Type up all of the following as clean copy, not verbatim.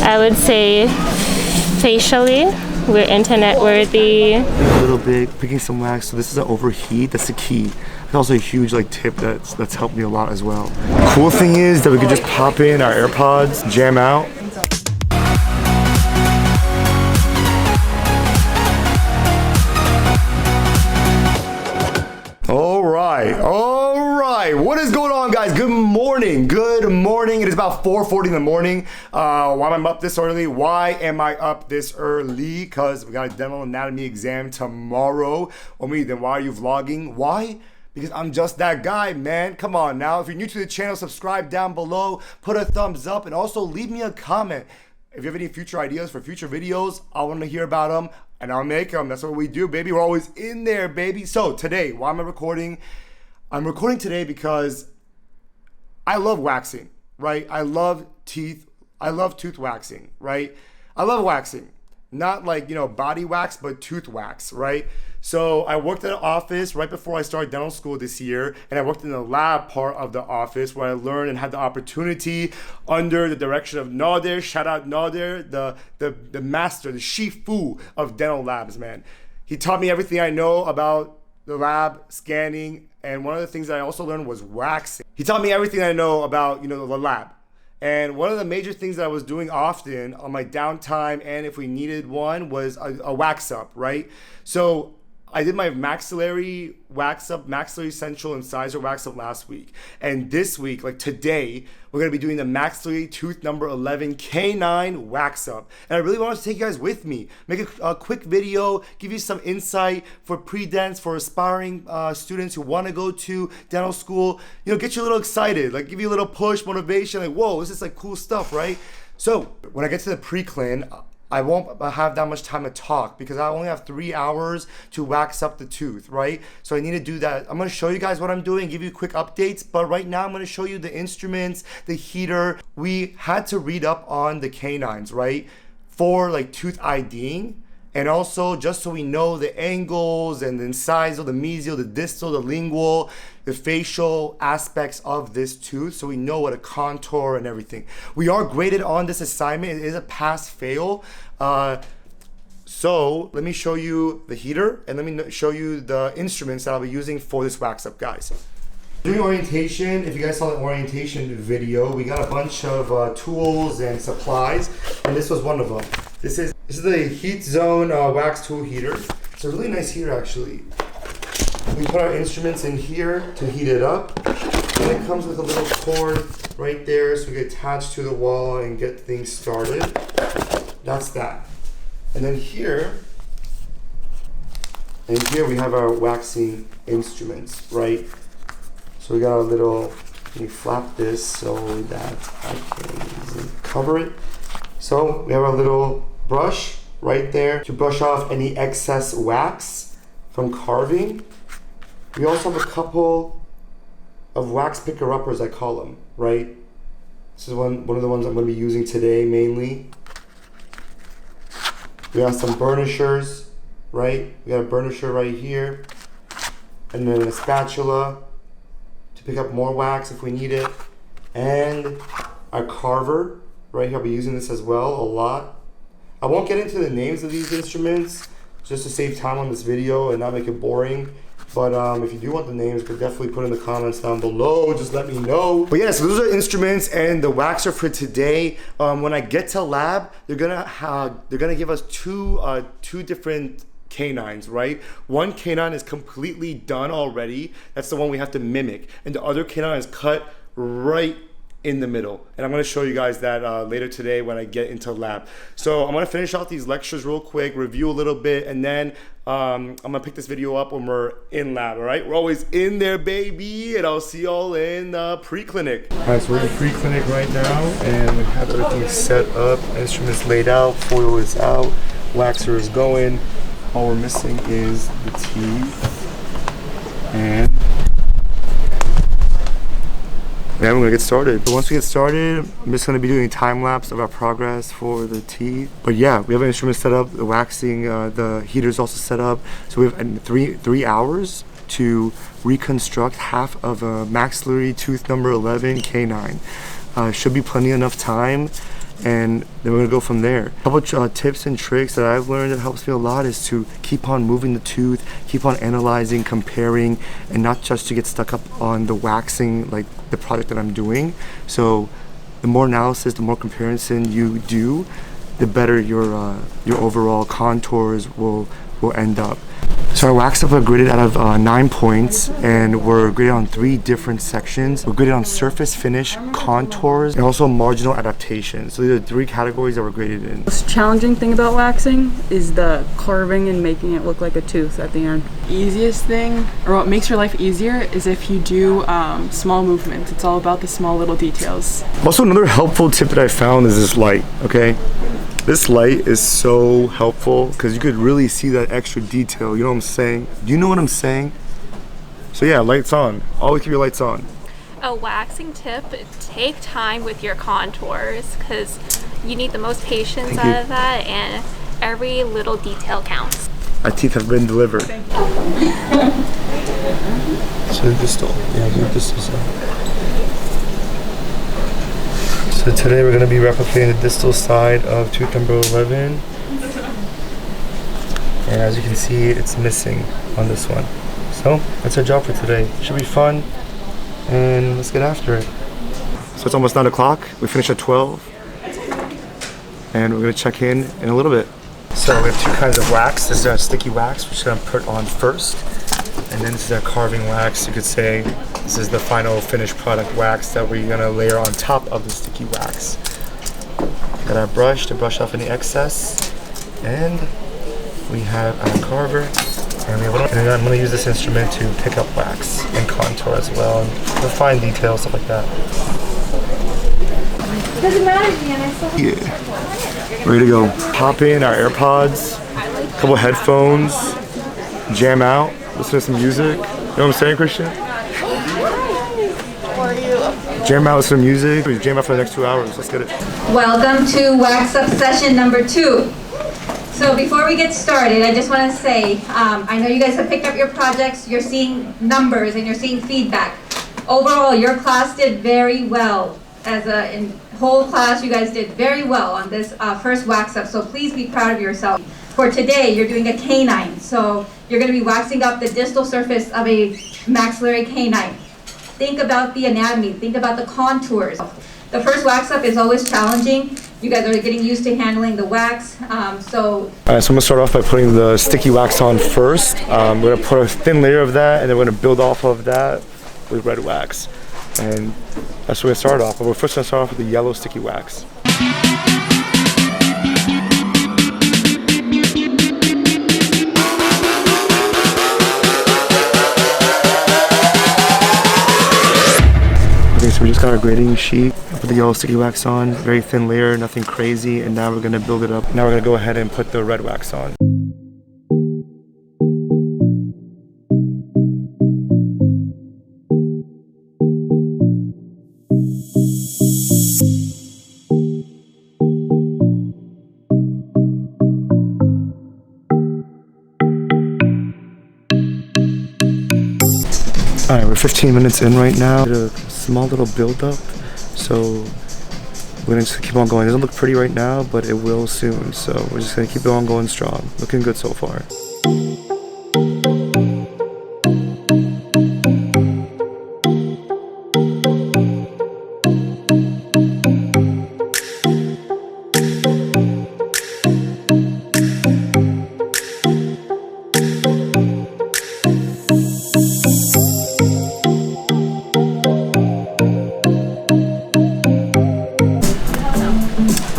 I would say facially, we're internet worthy. A little bit, picking some wax. So this is an overheat. That's the key. It's also a huge tip that's helped me a lot as well. Cool thing is that we could just pop in our AirPods, jam out. All right. What is going on, guys? Good morning. It is about 4:40 in the morning. Why am I up this early? Because we got a dental anatomy exam tomorrow. Then why are you vlogging? Why? Because I'm just that guy, man. Come on now. If you're new to the channel, subscribe down below, put a thumbs up, and also leave me a comment. If you have any future ideas for future videos, I want to hear about them, and I'll make them. That's what we do, baby. We're always in there, baby. So today, why am I recording? I'm recording today because I love waxing, right? I love tooth waxing, right? I love waxing. Not body wax, but tooth wax, right? So I worked at an office right before I started dental school this year, and I worked in the lab part of the office where I learned and had the opportunity under the direction of Nader. Shout out Nader, the master, the shifu of dental labs, man. He taught me everything I know about the lab, scanning, and one of the things that I also learned was waxing. He taught me everything I know about, the lab. And one of the major things that I was doing often on my downtime, and if we needed one, was a wax up, right? So I did my maxillary wax up, maxillary central incisor wax up last week. And this week, today, we're gonna be doing the maxillary tooth number 11 canine wax up. And I really wanted to take you guys with me, make a quick video, give you some insight for pre-dents, for aspiring students who wanna go to dental school, get you a little excited, give you a little push, motivation, whoa, this is cool stuff, right? So when I get to the pre-clin, I won't have that much time to talk because I only have 3 hours to wax up the tooth, right? So I need to do that. I'm gonna show you guys what I'm doing, give you quick updates, but right now I'm gonna show you the instruments, the heater. We had to read up on the canines, right? For tooth IDing, and also just so we know the angles and the incisal, the mesial, the distal, the lingual, the facial aspects of this tooth, so we know what a contour and everything. We are graded on this assignment. It is a pass-fail. So let me show you the heater and let me show you the instruments that I'll be using for this wax up, guys. During orientation, if you guys saw the orientation video, we got a bunch of tools and supplies, and this was one of them. This is the Heat Zone wax tool heater. It's a really nice heater, actually. We put our instruments in here to heat it up, and it comes with a little cord right there so we can attach to the wall and get things started. That's that. And then here we have our waxing instruments, right? So we got a little, let me flap this so that I can cover it. So we have our little brush right there to brush off any excess wax from carving. We also have a couple of wax picker-uppers, I call them, right? This is one of the ones I'm going to be using today mainly. We got some burnishers, right? We got a burnisher right here, and then a spatula to pick up more wax if we need it, and our carver right here. I'll be using this as well a lot. I won't get into the names of these instruments just to save time on this video and not make it boring. But if you do want the names, but definitely put in the comments down below. Just let me know. But yeah, so those are the instruments and the waxer for today. When I get to lab, they're gonna give us two different canines, right? One canine is completely done already. That's the one we have to mimic, and the other canine is cut right in the middle, and I'm going to show you guys that later today when I get into lab. So I'm going to finish out these lectures real quick, review a little bit, and then I'm going to pick this video up when we're in lab. All right, we're always in there, baby, and I'll see y'all in pre-clinic. All right, so we're in pre-clinic right now, and we have everything set up, instruments laid out, foil is out, waxer is going. All we're missing is the teeth, and we're gonna get started. But once we get started, I'm just gonna be doing a time lapse of our progress for the teeth. But yeah, we have an instrument set up, the waxing, the heater's also set up. So we have three hours to reconstruct half of a maxillary tooth number 11 canine. Should be plenty enough time. and then we're gonna go from there. A couple tips and tricks that I've learned that helps me a lot is to keep on moving the tooth, keep on analyzing, comparing, and not just to get stuck up on the waxing, like the product that I'm doing. So the more analysis, the more comparison you do, the better your overall contours will end up. So our wax up are graded out of 9 points, and we're graded on 3 different sections. We're graded on surface finish, contours, and also marginal adaptation. So these are 3 categories that we're graded in. The most challenging thing about waxing is the carving and making it look like a tooth at the end. Easiest thing, or what makes your life easier, is if you do small movements. It's all about the small little details. Also, another helpful tip that I found is this light, okay? This light is so helpful because you could really see that extra detail. You know what I'm saying? Do you know what I'm saying? So yeah, lights on. Always keep your lights on. A waxing tip, take time with your contours because you need the most patience out of that, and every little detail counts. My teeth have been delivered. So the distal. Yeah, the distal. So today we're going to be replicating the distal side of tooth number 11. And as you can see, it's missing on this one. So that's our job for today. Should be fun, and let's get after it. So it's almost 9 o'clock. We finished at 12. And we're going to check in a little bit. So we have 2 kinds of wax. This is our sticky wax, which we're going to put on first. And then this is our carving wax. You could say this is the final finished product wax that we're going to layer on top of the sticky wax. Got our brush to brush off any excess. And we have our carver. And then I'm going to use this instrument to pick up wax and contour as well, and the fine details, stuff like that. Doesn't matter, Deanna. Yeah. Ready to go. Pop in our AirPods, a couple headphones, jam out, listen to some music. You know what I'm saying, Christian? Jam out with some music. We jam out for the next 2 hours. Let's get it. Welcome to Wax Up session number 2. So before we get started, I just want to say, I know you guys have picked up your projects, you're seeing numbers and you're seeing feedback. Overall, your class did very well. As a whole class, you guys did very well on this first wax up, so please be proud of yourself. For today, you're doing a canine, so you're going to be waxing up the distal surface of a maxillary canine. Think about the anatomy, think about the contours. The first wax up is always challenging. You guys are getting used to handling the wax, Alright, so I'm going to start off by putting the sticky wax on first. We're going to put a thin layer of that, and then we're going to build off of that with red wax. And that's where we're going to start off. But we're first going to start off with the yellow sticky wax. Okay, so we just got our grading sheet. Put the yellow sticky wax on, very thin layer, nothing crazy. And now we're going to build it up. Now we're going to go ahead and put the red wax on. Alright, we're 15 minutes in right now. Did a small little build up, so we're gonna just keep on going. It doesn't look pretty right now, but it will soon. So we're just gonna keep on going strong. Looking good so far.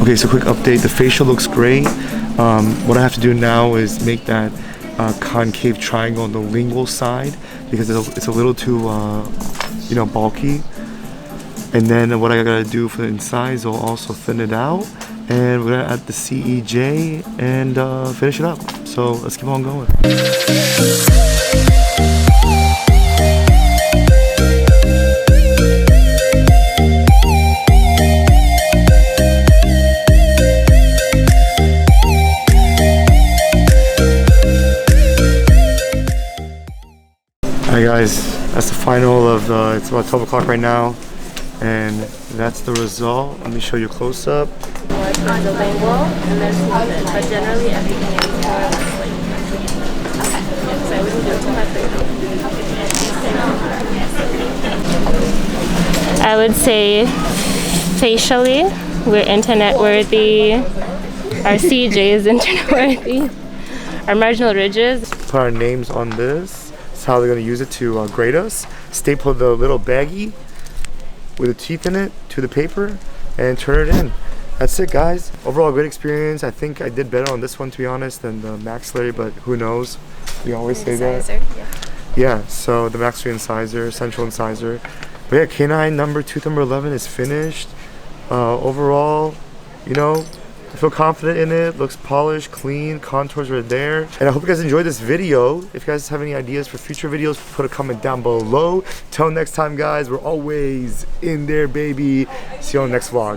Okay, so quick update. The facial looks great. What I have to do now is make that concave triangle on the lingual side because it's a little too, bulky. And then what I gotta do for the incisal, also thin it out. And we're gonna add the CEJ and finish it up. So let's keep on going. Alright guys, that's the final of it's about 12 o'clock right now, and that's the result. Let me show you a close-up. more towards the lingual and then smooth it. But generally, everything is more or less like yeah, so I wouldn't do it too much right now. I would say facially, we're internet worthy. Our CJ is internet worthy. Our marginal ridges. Put our names on this. That's how they're gonna use it to grade us. Staple the little baggie with the teeth in it to the paper and turn it in. That's it, guys. Overall, great experience. I think I did better on this one, to be honest, than the maxillary, but who knows? We always say that. Yeah, so the maxillary incisor, central incisor. But yeah, canine tooth number 11 is finished. Overall, you know, I feel confident in it. Looks polished, clean, contours are there. And I hope you guys enjoyed this video. If you guys have any ideas for future videos, put a comment down below. Till next time, guys, we're always in there, baby. See you on the next vlog.